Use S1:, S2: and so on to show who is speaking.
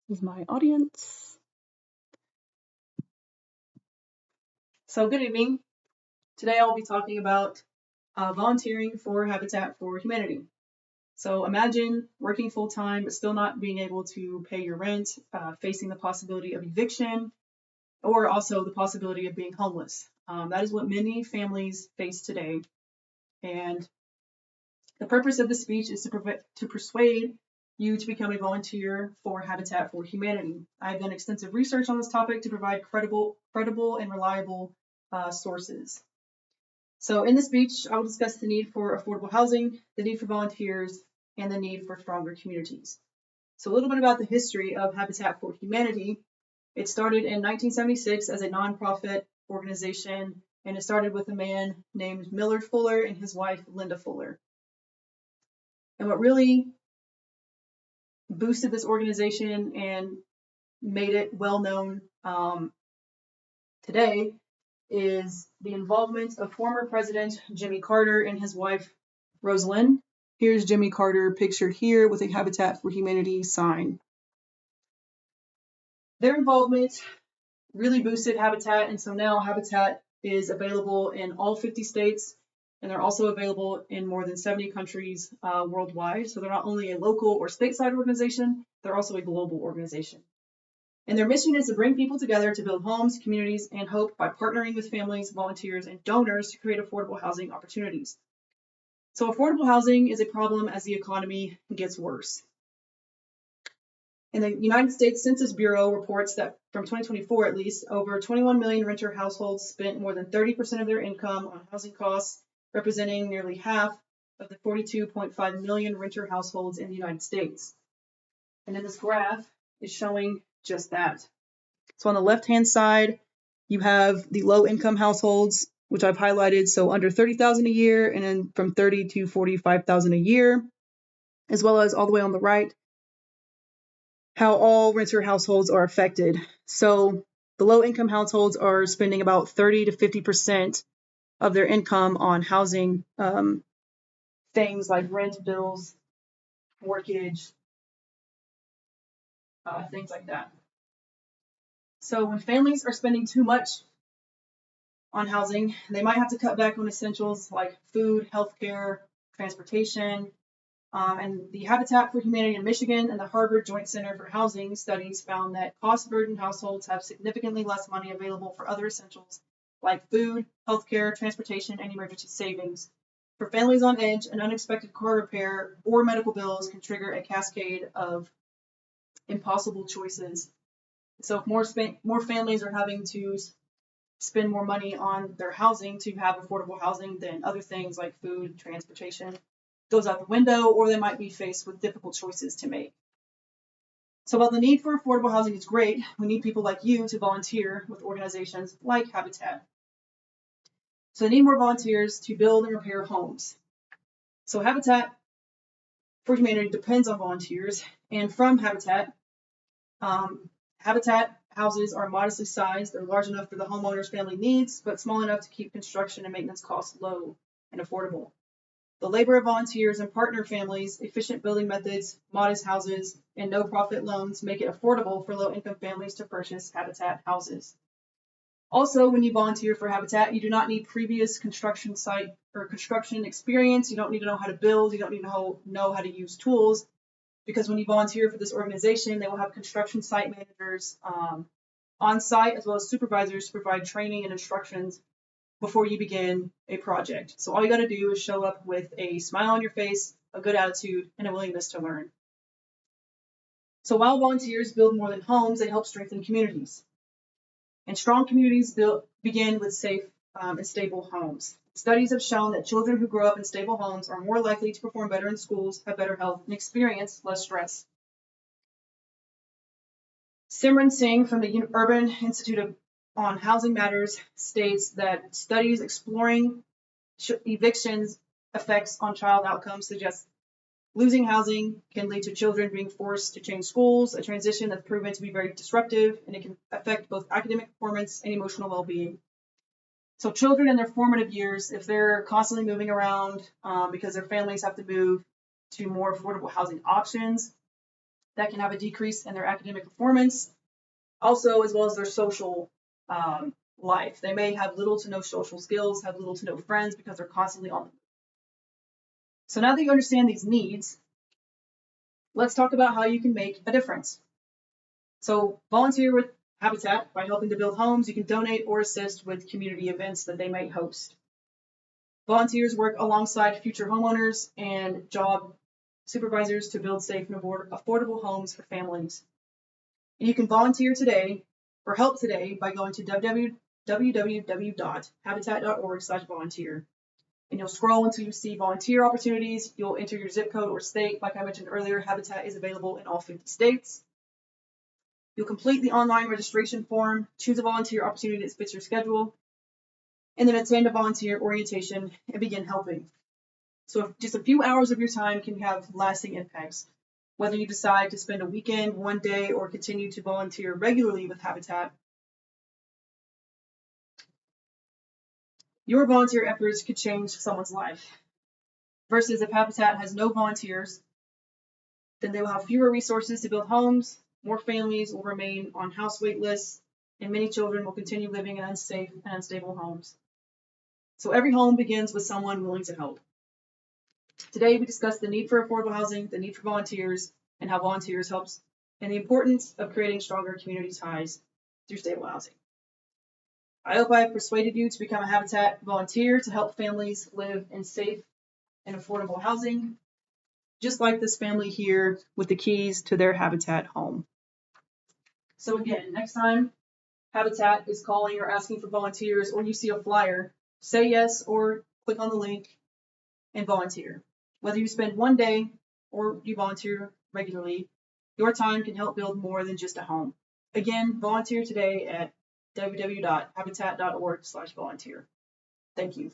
S1: Is my audience. So good evening. Today I'll be talking about volunteering for Habitat for Humanity. So imagine working full-time but still not being able to pay your rent, facing the possibility of eviction, or also the possibility of being homeless. That is what many families face today. And the purpose of this speech is to persuade you to become a volunteer for Habitat for Humanity. I've done extensive research on this topic to provide credible and reliable sources. So in the speech, I will discuss the need for affordable housing, the need for volunteers, and the need for stronger communities. So a little bit about the history of Habitat for Humanity. It started in 1976 as a nonprofit organization, and it started with a man named Millard Fuller and his wife, Linda Fuller. And what really boosted this organization and made it well known today is the involvement of former President Jimmy Carter and his wife, Rosalind. Here's Jimmy Carter pictured here with a Habitat for Humanity sign. Their involvement really boosted Habitat, and so now Habitat is available in all 50 states, and they're also available in more than 70 countries worldwide. So they're not only a local or stateside organization, they're also a global organization. And their mission is to bring people together to build homes, communities, and hope by partnering with families, volunteers, and donors to create affordable housing opportunities. So affordable housing is a problem as the economy gets worse. And the United States Census Bureau reports that from 2024 at least, over 21 million renter households spent more than 30% of their income on housing costs, representing nearly half of the 42.5 million renter households in the United States. And then this graph is showing just that. So on the left-hand side, you have the low-income households, which I've highlighted, so under 30,000 a year, and then from 30 to 45,000 a year, as well as all the way on the right, how all renter households are affected. So the low-income households are spending about 30 to 50% of their income on housing, things like rent, bills, mortgage, things like that. So when families are spending too much on housing, they might have to cut back on essentials like food, healthcare, transportation. And the Habitat for Humanity in Michigan and the Harvard Joint Center for Housing studies found that cost-burdened households have significantly less money available for other essentials like food, healthcare, transportation, and emergency savings. For families on edge, an unexpected car repair or medical bills can trigger a cascade of impossible choices. So if more families are having to spend more money on their housing to have affordable housing, then other things like food, transportation goes out the window, or they might be faced with difficult choices to make. So while the need for affordable housing is great, we need people like you to volunteer with organizations like Habitat. So they need more volunteers to build and repair homes. So Habitat for Humanity depends on volunteers, and from Habitat, Habitat houses are modestly sized. They're large enough for the homeowner's family needs, but small enough to keep construction and maintenance costs low and affordable. The labor of volunteers and partner families, efficient building methods, modest houses, and no-profit loans make it affordable for low-income families to purchase Habitat houses. Also, when you volunteer for Habitat, you do not need previous construction site or construction experience. You don't need to know how to build. You don't need to know how to use tools, because when you volunteer for this organization, they will have construction site managers on site, as well as supervisors to provide training and instructions before you begin a project. So all you got to do is show up with a smile on your face, a good attitude, and a willingness to learn. So while volunteers build more than homes, they help strengthen communities. And strong communities begin with safe and stable homes. Studies have shown that children who grow up in stable homes are more likely to perform better in schools, have better health, and experience less stress. Simran Singh from the Urban Institute on Housing Matters states that studies exploring evictions effects on child outcomes suggest losing housing can lead to children being forced to change schools, a transition that's proven to be very disruptive, and it can affect both academic performance and emotional well-being. So children in their formative years, if they're constantly moving around because their families have to move to more affordable housing options, that can have a decrease in their academic performance, also as well as their social life. They may have little to no social skills, have little to no friends because they're constantly on the move. So now that you understand these needs, let's talk about how you can make a difference. So volunteer with Habitat by helping to build homes. You can donate or assist with community events that they might host. Volunteers work alongside future homeowners and job supervisors to build safe and affordable homes for families. And you can volunteer today or help today by going to www.habitat.org/volunteer. And you'll scroll until you see volunteer opportunities. You'll enter your zip code or state. Like I mentioned earlier, Habitat is available in all 50 states. You'll complete the online registration form, choose a volunteer opportunity that fits your schedule, and then attend a volunteer orientation and begin helping. So just a few hours of your time can have lasting impacts. Whether you decide to spend a weekend, one day, or continue to volunteer regularly with Habitat, your volunteer efforts could change someone's life. Versus if Habitat has no volunteers, then they will have fewer resources to build homes, more families will remain on house wait lists, and many children will continue living in unsafe and unstable homes. So every home begins with someone willing to help. Today we discussed the need for affordable housing, the need for volunteers, and how volunteers helps, and the importance of creating stronger community ties through stable housing. I hope I have persuaded you to become a Habitat volunteer to help families live in safe and affordable housing, just like this family here with the keys to their Habitat home. So again, next time Habitat is calling or asking for volunteers, or you see a flyer, say yes or click on the link and volunteer. Whether you spend one day or you volunteer regularly, your time can help build more than just a home. Again, volunteer today at www.habitat.org/volunteer. Thank you.